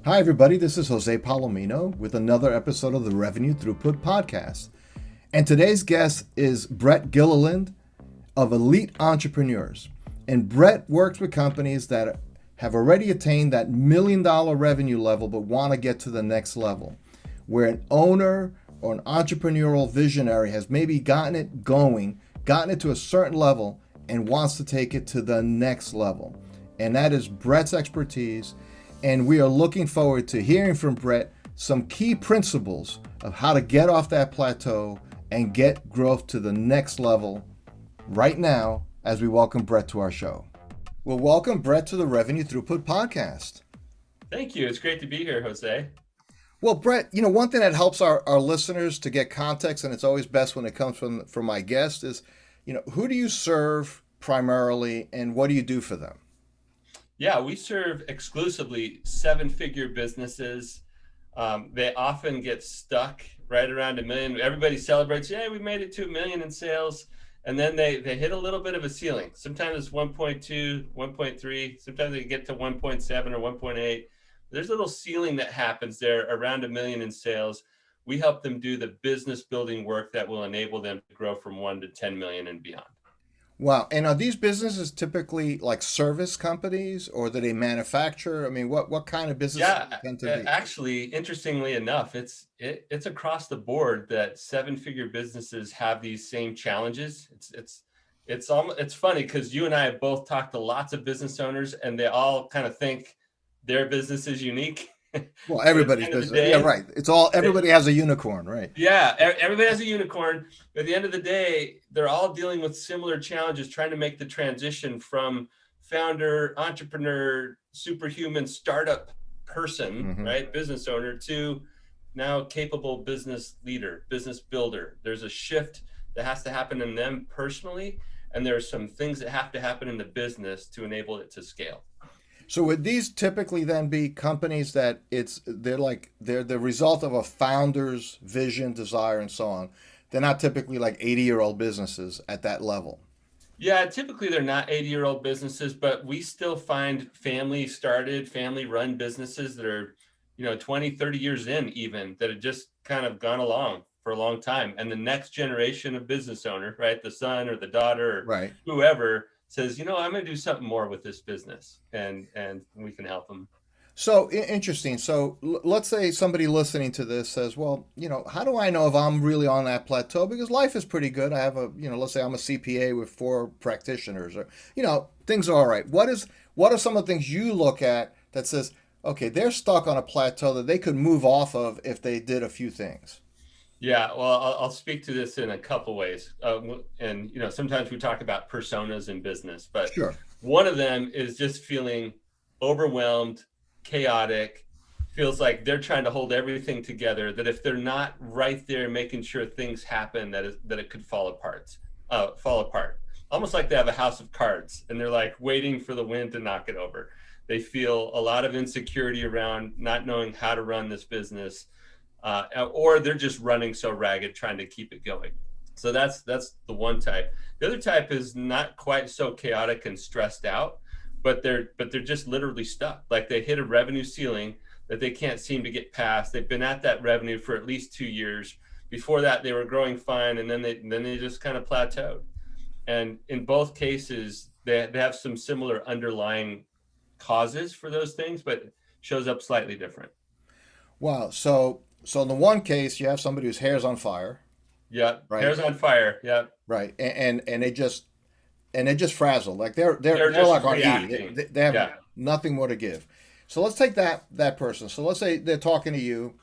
Hi, everybody. This is Jose Palomino with another episode of the Revenue Throughput Podcast. And today's guest is Brett Gililand of Elite Entrepreneurs. And Brett works with companies that have already attained that $1 million revenue level but want to get to the next level, where an owner or an entrepreneurial visionary has maybe gotten it going, gotten it to a certain level, and wants to take it to the next level. And that is Brett's expertise. And we are looking forward to hearing from Brett some key principles of how to get off that plateau and get growth to the next level right now as we welcome Brett to our show. Well, welcome Brett to the Revenue Throughput Podcast. Thank you. It's great to be here, Jose. Well, Brett, one thing that helps our listeners to get context, and it's always best when it comes from my guest, is, who do you serve primarily and what do you do for them? Yeah, we serve exclusively seven-figure businesses. They often get stuck right around a million. Everybody celebrates, yeah, we made it to a million in sales. And then they hit a little bit of a ceiling. Sometimes it's 1.2, 1.3. Sometimes they get to 1.7 or 1.8. There's a little ceiling that happens there around a million in sales. We help them do the business building work that will enable them to grow from 1 to 10 million and beyond. Wow. And are these businesses typically like service companies or do they manufacture? I mean, what kind of businesses Yeah, tend to be? actually, interestingly enough, it's across the board that seven-figure businesses have these same challenges. It's funny because you and I have both talked to lots of business owners, and they all kind of think their business is unique. Well, But at the everybody's end of the business. Yeah, day, right. Everybody has a unicorn, right? yeah, everybody has a unicorn. But at the end of the day, they're all dealing with similar challenges, trying to make the transition from founder, entrepreneur, superhuman startup person, Hmm. right, business owner, to now capable business leader, business builder. There's a shift that has to happen in them personally, and there are some things that have to happen in the business to enable it to scale. So would these typically then be companies that they're the result of a founder's vision, desire, and so on. They're not typically like 80-year-old businesses at that level. Yeah, typically they're not 80-year-old businesses, but we still find family started, family run businesses that are, 20, 30 years in even that have just kind of gone along for a long time. And the next generation of business owner, right, the son or the daughter or Right. whoever says, I'm going to do something more with this business and we can help them. So interesting. So let's say somebody listening to this says, "Well, how do I know if I'm really on that plateau? Because life is pretty good. I have let's say I'm a CPA with four practitioners, or things are all right. What are some of the things you look at that says, okay, they're stuck on a plateau that they could move off of if they did a few things? Yeah, well, I'll speak to this in a couple ways. And, sometimes we talk about personas in business, but Sure. one of them is just feeling overwhelmed, chaotic, feels like they're trying to hold everything together, that if they're not right there making sure things happen, that it could fall apart. Almost like they have a house of cards and they're like waiting for the wind to knock it over. They feel a lot of insecurity around not knowing how to run this business, or they're just running so ragged trying to keep it going. So that's the one type. The other type is not quite so chaotic and stressed out, but they're just literally stuck. Like they hit a revenue ceiling that they can't seem to get past. They've been at that revenue for at least 2 years. Before that, they were growing fine, and then they just kind of plateaued. And in both cases, they have some similar underlying causes for those things, but it shows up slightly different. Wow. So in the one case, you have somebody whose hair's on fire, Yeah, right? hair's on fire. Yeah, Right. And they just frazzled. Like they're they're they're they're just like on E. reacting. They have Yeah, nothing more to give. So let's take that person. So let's say they're talking to you,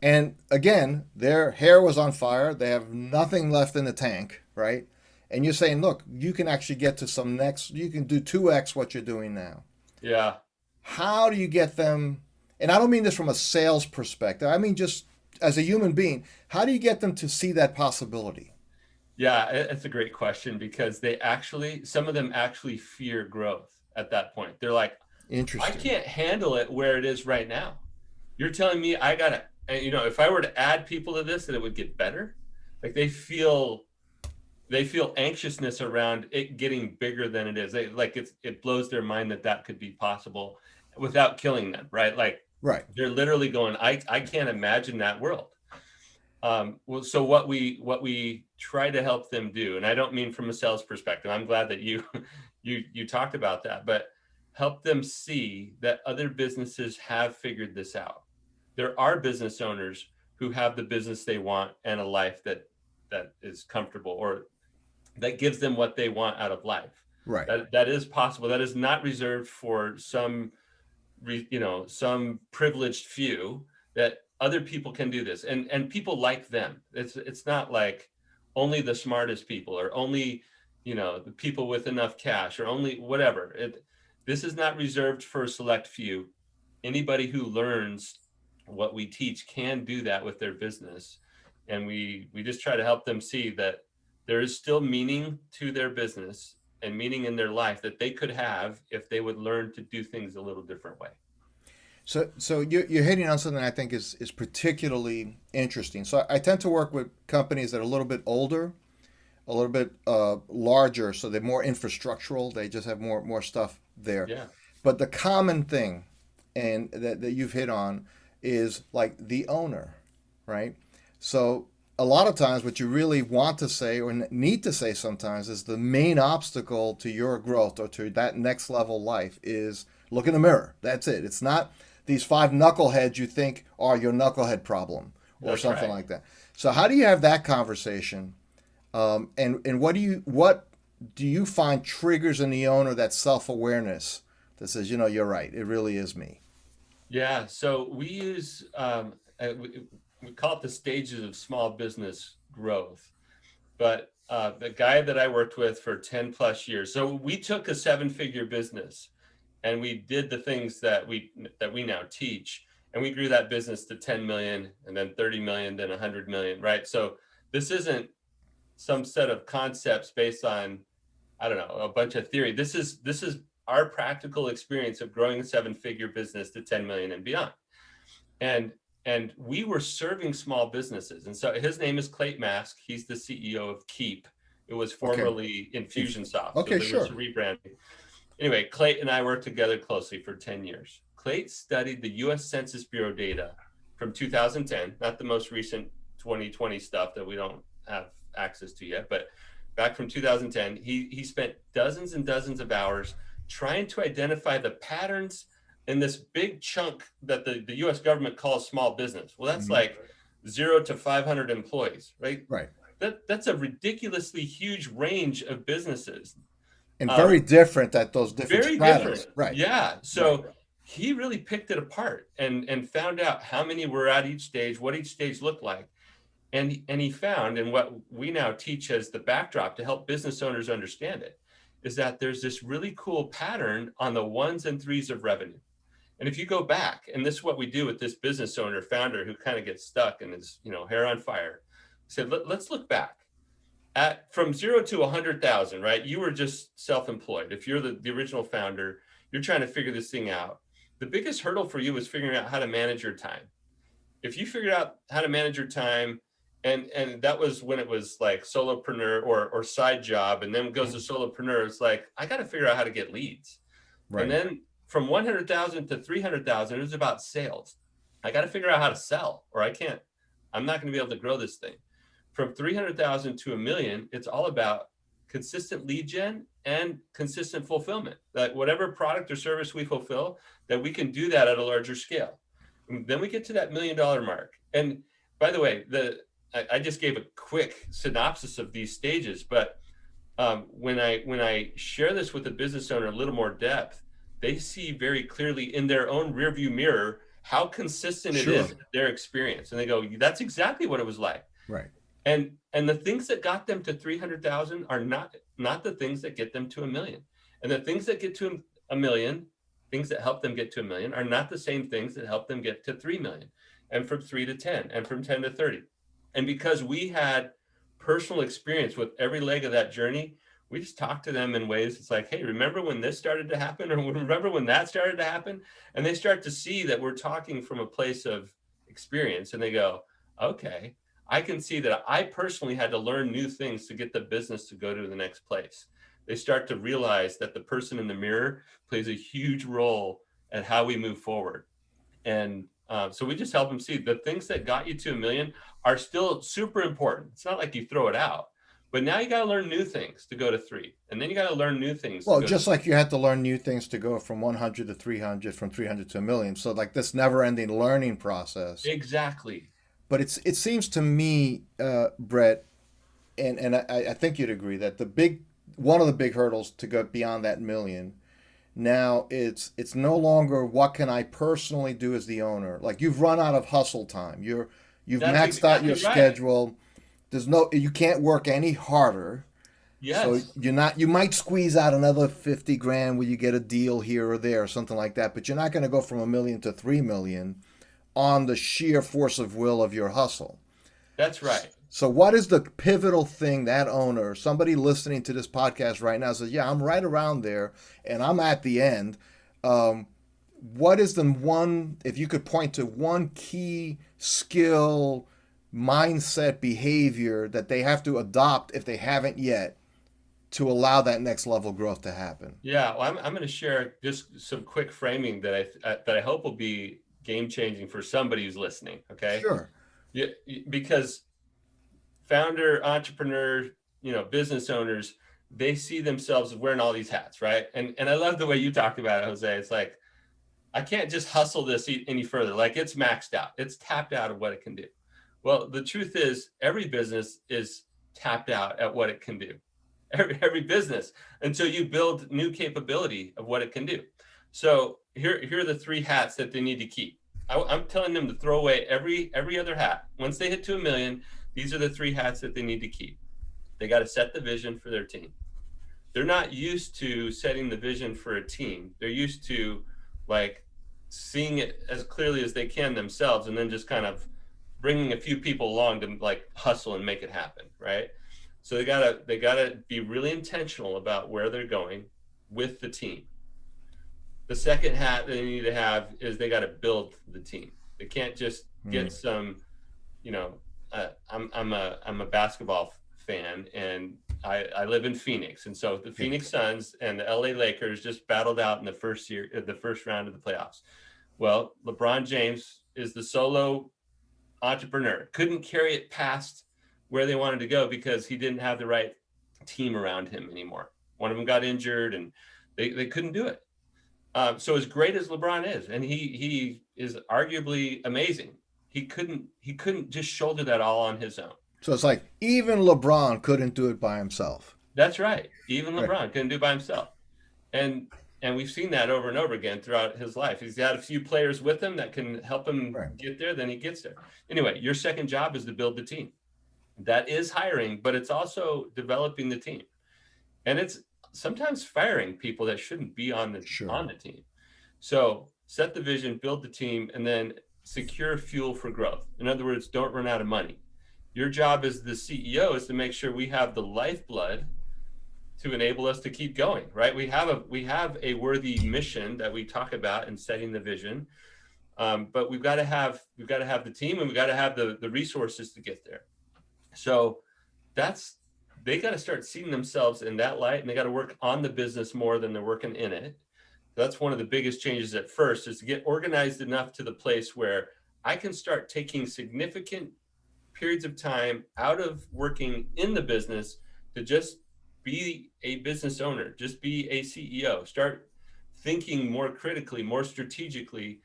and again, their hair was on fire. They have nothing left in the tank, right? And you're saying, look, you can actually get to some next. You can do 2x what you're doing now. yeah, How do you get them? And I don't mean this from a sales perspective. I mean just as a human being. How do you get them to see that possibility? yeah. It's a great question because some of them actually fear growth at that point. They're like, I Interesting. can't handle it where it is right now. You're telling me I gotta, if I were to add people to this, that it would get better. Like they feel anxiousness around it getting bigger than it is. It blows their mind that that could be possible without killing them, right? Like Right. They're literally going, I can't imagine that world. Well, so what we try to help them do, and I don't mean from a sales perspective. I'm glad that you you talked about that, but help them see that other businesses have figured this out. There are business owners who have the business they want and a life that is comfortable, or that gives them what they want out of life. Right. That is possible. That is not reserved for some some privileged few, that other people can do this, and people like them. It's not like only the smartest people, or only the people with enough cash, or only whatever. This is not reserved for a select few. Anybody who learns what we teach can do that with their business, and we just try to help them see that there is still meaning to their business and meaning in their life that they could have if they would learn to do things a little different way. So you're hitting on something I think is particularly interesting. So I tend to work with companies that are a little bit older, a little bit larger, so they're more infrastructural. They just have more stuff there. Yeah. But the common thing, and that you've hit on, is like the owner, right? So a lot of times, what you really want to say or need to say sometimes is the main obstacle to your growth or to that next level life is look in the mirror. That's it. It's not these five knuckleheads you think are your knucklehead problem or That's something right. like that. So how do you have that conversation? And what do you find triggers in the owner that self awareness that says, you're right, it really is me. Yeah. So we use we call it the stages of small business growth. But the guy that I worked with for 10 plus years, so we took a seven-figure business and we did the things that we now teach, and we grew that business to 10 million, and then 30 million, then 100 million, right? So this isn't some set of concepts based on, I don't know, a bunch of theory. This is our practical experience of growing a seven-figure business to 10 million and beyond. And we were serving small businesses. And so his name is Clayton Mask. He's the CEO of Keep. It was Okay. formerly If Infusionsoft, so okay, there was sure. a rebranding. Anyway, Clayton and I worked together closely for 10 years. Clayton studied the US Census Bureau data from 2010, not the most recent 2020 stuff that we don't have access to yet, but back from 2010. He spent dozens and dozens of hours trying to identify the patterns in this big chunk that the US government calls small business. Well, that's Hmm. like 0 to 500 employees, right? Right. That's a ridiculously huge range of businesses. And very Um, different at those different very different. stratas. Right. Yeah. Right. So he really picked it apart and found out how many were at each stage, what each stage looked like. And he found, and what we now teach as the backdrop to help business owners understand it, is that there's this really cool pattern on the ones and threes of revenue. And if you go back, and this is what we do with this business owner founder who kind of gets stuck and is, hair on fire, said, let's look back at from 0 to 100,000, right? You were just self-employed. If you're the original founder, you're trying to figure this thing out. The biggest hurdle for you is figuring out how to manage your time. If you figured out how to manage your time, and that was when it was like solopreneur or side job, and then goes to solopreneur, it's like, I got to figure out how to get leads. And Right. then from 100,000 to 300,000, it was about sales. I got to figure out how to sell, or I'm not going to be able to grow this thing. From 300,000 to a million, it's all about consistent lead gen and consistent fulfillment. That whatever product or service we fulfill, that we can do that at a larger scale. And then we get to that $1 million mark. And by the way, I just gave a quick synopsis of these stages, but when I share this with a business owner a little more depth, they see very clearly in their own rearview mirror how consistent it Sure. is in their experience, and they go, "That's exactly what it was like." Right. And the things that got them to 300,000 are not the things that get them to a million, and the things that get to a million, things that help them get to a million, are not the same things that help them get to 3 million, and from 3 to 10, and from 10 to 30. And because we had personal experience with every leg of that journey, we just talk to them in ways it's like, hey, remember when this started to happen, or remember when that started to happen? And they start to see that we're talking from a place of experience, and they go, okay, I can see that I personally had to learn new things to get the business to go to the next place. They start to realize that the person in the mirror plays a huge role at how we move forward. And so we just help them see the things that got you to a million are still super important. It's not like you throw it out, but now you got to learn new things to go to three. And then you got to learn new things to Well, go to just like you had to learn new things to go from 100 to 300, from 300 to a million. So like this never-ending learning process. exactly. But it seems to me, Brett, and I think you'd agree that one of the big hurdles to go beyond that million now it's no longer what can I personally do as the owner. Like you've run out of hustle time. You've That's maxed out your exactly right. schedule. You can't work any harder. So Yes, you might squeeze out another 50 grand where you get a deal here or there or something like that, but you're not going to go from a million to 3 million on the sheer force of will of your hustle. that's right. So what is the pivotal thing that owner, somebody listening to this podcast right now says, yeah, I'm right around there and I'm at the end. Um, what is the one, if you could point to one key skill, mindset, behavior that they have to adopt if they haven't yet to allow that next level growth to happen? Yeah, well, I'm going to share just some quick framing that I hope will be game changing for somebody who's listening. Okay, Sure. yeah, because founder, entrepreneur, business owners, they see themselves wearing all these hats, right? And I love the way you talked about it, Jose. It's like I can't just hustle this any further. Like it's maxed out. It's tapped out of what it can do. Well, the truth is every business is tapped out at what it can do. Every business until you build new capability of what it can do. So here are the three hats that they need to keep. I'm telling them to throw away every other hat. Once they hit to a million, these are the three hats that they need to keep. They got to set the vision for their team. They're not used to setting the vision for a team. They're used to like seeing it as clearly as they can themselves and then just kind of bringing a few people along to like hustle and make it happen, right? So they gotta be really intentional about where they're going with the team. The second hat they need to have is they got to build the team. They can't just get some, you know, I'm a basketball fan and I live in Phoenix, and so the Phoenix Suns and the LA Lakers just battled out in the first round of the playoffs. Well, LeBron James is the solo entrepreneur, couldn't carry it past where they wanted to go because he didn't have the right team around him anymore. One of them got injured and they couldn't do it. So as great as LeBron is, and he is arguably amazing, he couldn't just shoulder that all on his own. So it's like even LeBron couldn't do it by himself. That's right. Even Right. LeBron couldn't do it by himself. And we've seen that over and over again throughout his life. He's got a few players with him that can help him Right. get there, then he gets there. Anyway, your second job is to build the team. That is hiring, but it's also developing the team. And it's sometimes firing people that shouldn't be on the team. So set the vision, build the team, and then secure fuel for growth. In other words, don't run out of money. Your job as the CEO is to make sure we have the lifeblood to enable us to keep going, right? We have a worthy mission that we talk about in setting the vision, but we've got to have the team and we've got to have the resources to get there. So they got to start seeing themselves in that light, and they got to work on the business more than they're working in it. That's one of the biggest changes at first, is to get organized enough to the place where I can start taking significant periods of time out of working in the business to just be a business owner, just be a CEO, start thinking more critically, more strategically,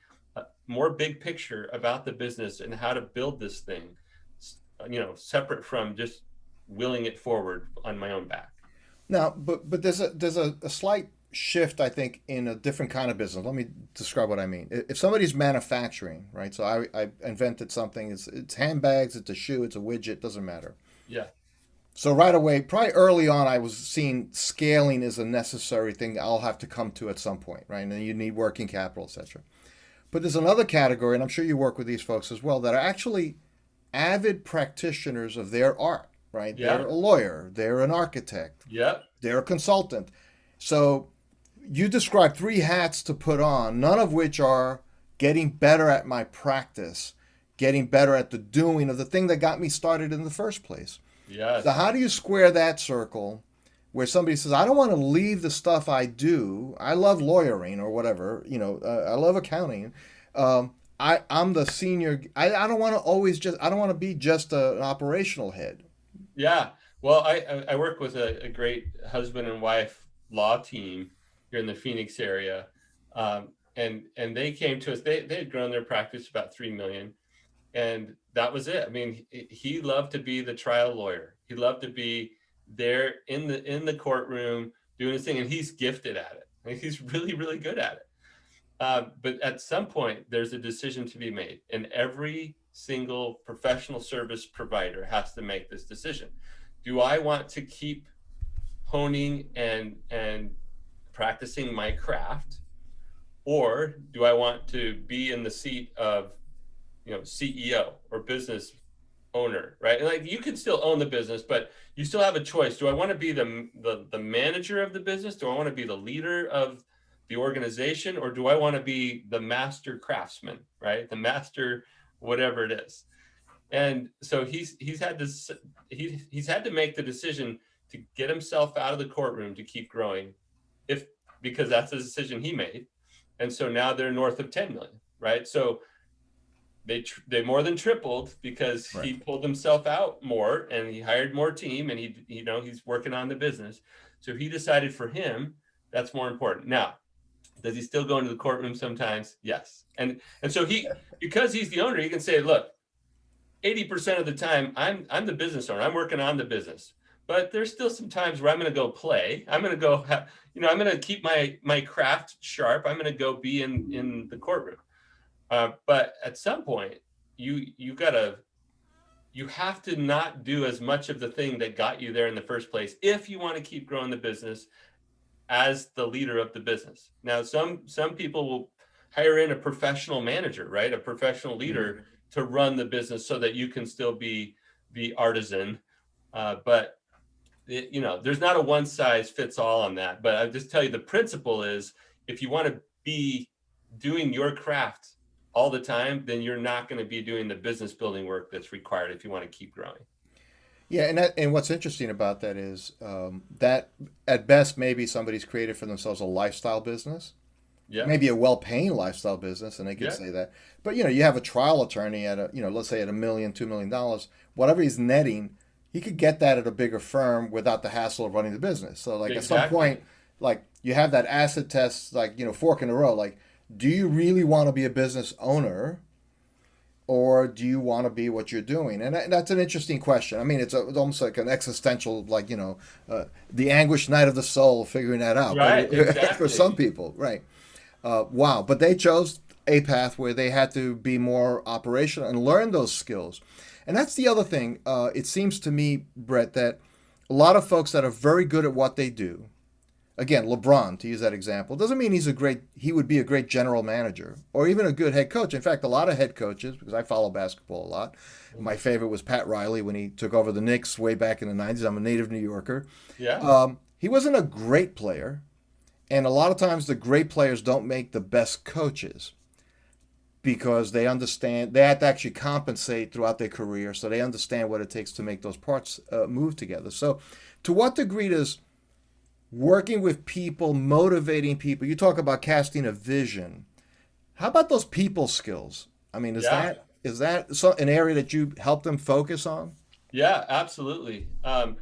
more big picture about the business and how to build this thing, separate from just willing it forward on my own back. Now, but there's a slight shift, I think, in a different kind of business. Let me describe what I mean. If somebody's manufacturing, right? So I invented something. It's handbags. It's a shoe. It's a widget. Doesn't matter. Yeah. So right away, probably early on, I was seeing scaling is a necessary thing I'll have to come to at some point, right? And then you need working capital, etc. But there's another category, and I'm sure you work with these folks as well, that are actually avid practitioners of their art, right? Yeah. They're a lawyer. They're an architect. Yeah. They're a consultant. So you described three hats to put on, none of which are getting better at my practice, getting better at the doing of the thing that got me started in the first place. Yes. So how do you square that circle where somebody says, I don't want to leave the stuff I do. I love lawyering or whatever, I love accounting. I'm the senior. I don't want to always just. I don't want to be just an operational head. Yeah. Well, I work with a great husband and wife law team here in the Phoenix area. And they came to us, they had grown their practice about 3 million. And that was it. I mean, he loved to be the trial lawyer. He loved to be there in the courtroom doing his thing, and he's gifted at it. Like, he's really, really good at it. But at some point, there's a decision to be made, and every single professional service provider has to make this decision. Do I want to keep honing and practicing my craft, or do I want to be in the seat of, CEO or business owner, right? And like, you can still own the business, but you still have a choice. Do I want to be the manager of the business? Do I want to be the leader of the organization, or do I want to be the master craftsman, right? The master, whatever it is. And so he's had this he's had to make the decision to get himself out of the courtroom to keep growing, if because that's the decision he made. And so now they're north of 10 million, right? So they more than tripled because he Right. pulled himself out more and he hired more team, and he's working on the business. So he decided for him that's more important. Now, does he still go into the courtroom sometimes? Yes. And so because he's the owner, he can say, look, 80% of the time I'm the business owner. I'm working on the business. But there's still some times where I'm going to go play. I'm going to go I'm going to keep my craft sharp. I'm going to go be in the courtroom. But at some point, you have to not do as much of the thing that got you there in the first place if you want to keep growing the business as the leader of the business. Now, some people will hire in a professional manager, right? A professional leader to run the business so that you can still be the artisan. But there's not a one size fits all on that. But I just tell you, the principle is, if you want to be doing your craft all the time, then you're not going to be doing the business building work that's required if you want to keep growing. Yeah, and what's interesting about that is that at best maybe somebody's created for themselves a lifestyle business, Yeah. maybe a well-paying lifestyle business, and they could Yeah. say that. But you have a trial attorney at let's say at $1 million, $2 million, whatever he's netting, he could get that at a bigger firm without the hassle of running the business. So like at some point, Exactly. like you have that acid test, like fork in the road. Like, do you really want to be a business owner? Or do you want to be what you're doing? And that's an interesting question. I mean, it's almost like an existential, like, the anguished night of the soul, figuring that out. Right. But for some Exactly. people, right? Wow. But they chose a path where they had to be more operational and learn those skills. And that's the other thing. It seems to me, Brett, that a lot of folks that are very good at what they do, again, LeBron, to use that example, doesn't mean he would be a great general manager or even a good head coach. In fact, a lot of head coaches, because I follow basketball a lot, my favorite was Pat Riley when he took over the Knicks way back in the 90s. I'm a native New Yorker. Yeah. He wasn't a great player. And a lot of times the great players don't make the best coaches because they understand they have to actually compensate throughout their career. So they understand what it takes to make those parts move together. So to what degree does working with people, motivating people. You talk about casting a vision. How about those people skills? I mean, is Yeah. that an area that you help them focus on? Yeah, absolutely. But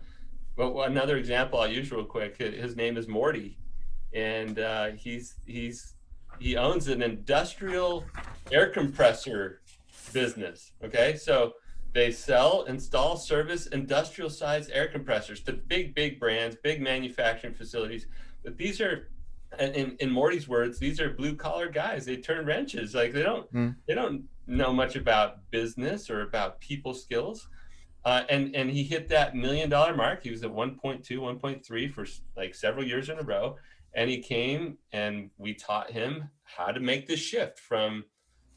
another example I'll use real quick. His name is Morty, and he owns an industrial air compressor business. Okay, so they sell, install, service industrial size air compressors to big brands, big manufacturing facilities. But these are, in Morty's words, these are blue collar guys. They turn wrenches. Like, Hmm. they don't know much about business or about people skills. And he hit that $1 million mark. He was at 1.2, 1.3 for like several years in a row. And he came and we taught him how to make this shift from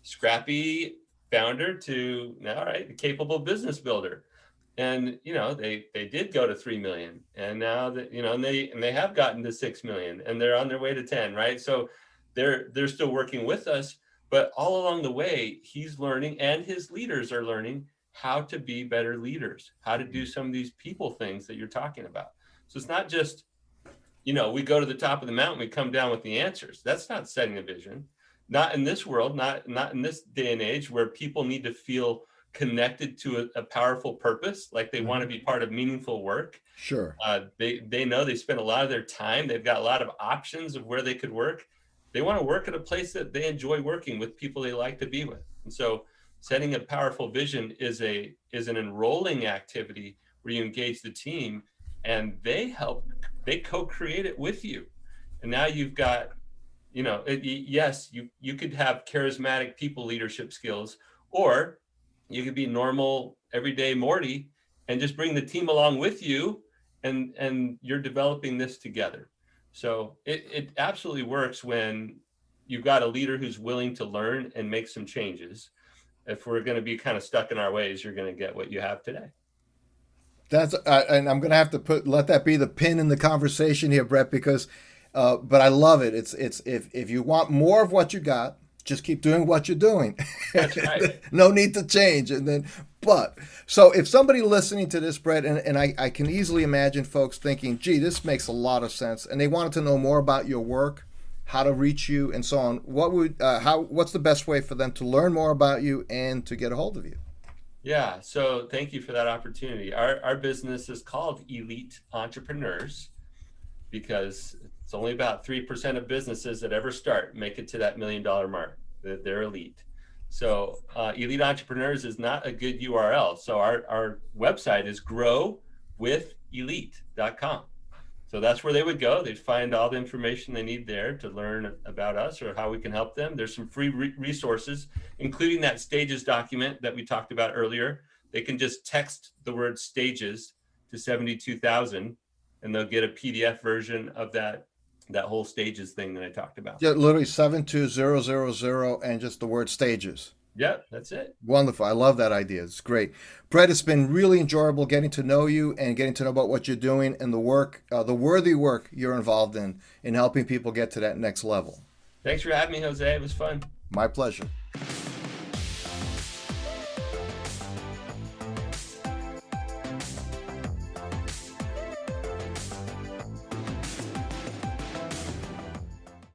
scrappy founder to, all right, capable business builder. And they did go to 3 million, and now that and they have gotten to 6 million, and they're on their way to 10, right? So they're still working with us, but all along the way he's learning, and his leaders are learning how to be better leaders, how to do some of these people things that you're talking about. So it's not just, we go to the top of the mountain, we come down with the answers. That's not setting a vision. not in this world, not in this day and age where people need to feel connected to a powerful purpose, like they want to be part of meaningful work. Sure. They know they spend a lot of their time. They've got a lot of options of where they could work. They want to work at a place that they enjoy working with people they like to be with. And so setting a powerful vision is an enrolling activity where you engage the team and they co-create it with you. And now you've got, yes, you could have charismatic people leadership skills, or you could be normal, everyday Morty and just bring the team along with you, and you're developing this together. So it absolutely works when you've got a leader who's willing to learn and make some changes. If we're going to be kind of stuck in our ways, you're going to get what you have today. That's and I'm going to have to let that be the pin in the conversation here, Brett, because but I love it. It's if you want more of what you got, just keep doing what you're doing. That's right. No need to change. And then, but so if somebody listening to this, Brett, and I can easily imagine folks thinking, gee, this makes a lot of sense, and they wanted to know more about your work, how to reach you, and so on. What's the best way for them to learn more about you and to get a hold of you? Yeah, so thank you for that opportunity. Our business is called Elite Entrepreneurs because it's only about 3% of businesses that ever start make it to that $1 million mark. They're elite. So Elite Entrepreneurs is not a good URL. So our website is growwithelite.com. So that's where they would go. They'd find all the information they need there to learn about us or how we can help them. There's some free resources, including that stages document that we talked about earlier. They can just text the word stages to 72,000 and they'll get a PDF version of that whole stages thing that I talked about. Yeah, literally 72000 and just the word stages. Yep, that's it. Wonderful. I love that idea. It's great. Brett, it's been really enjoyable getting to know you and getting to know about what you're doing and the work, the worthy work you're involved in helping people get to that next level. Thanks for having me, Jose. It was fun. My pleasure.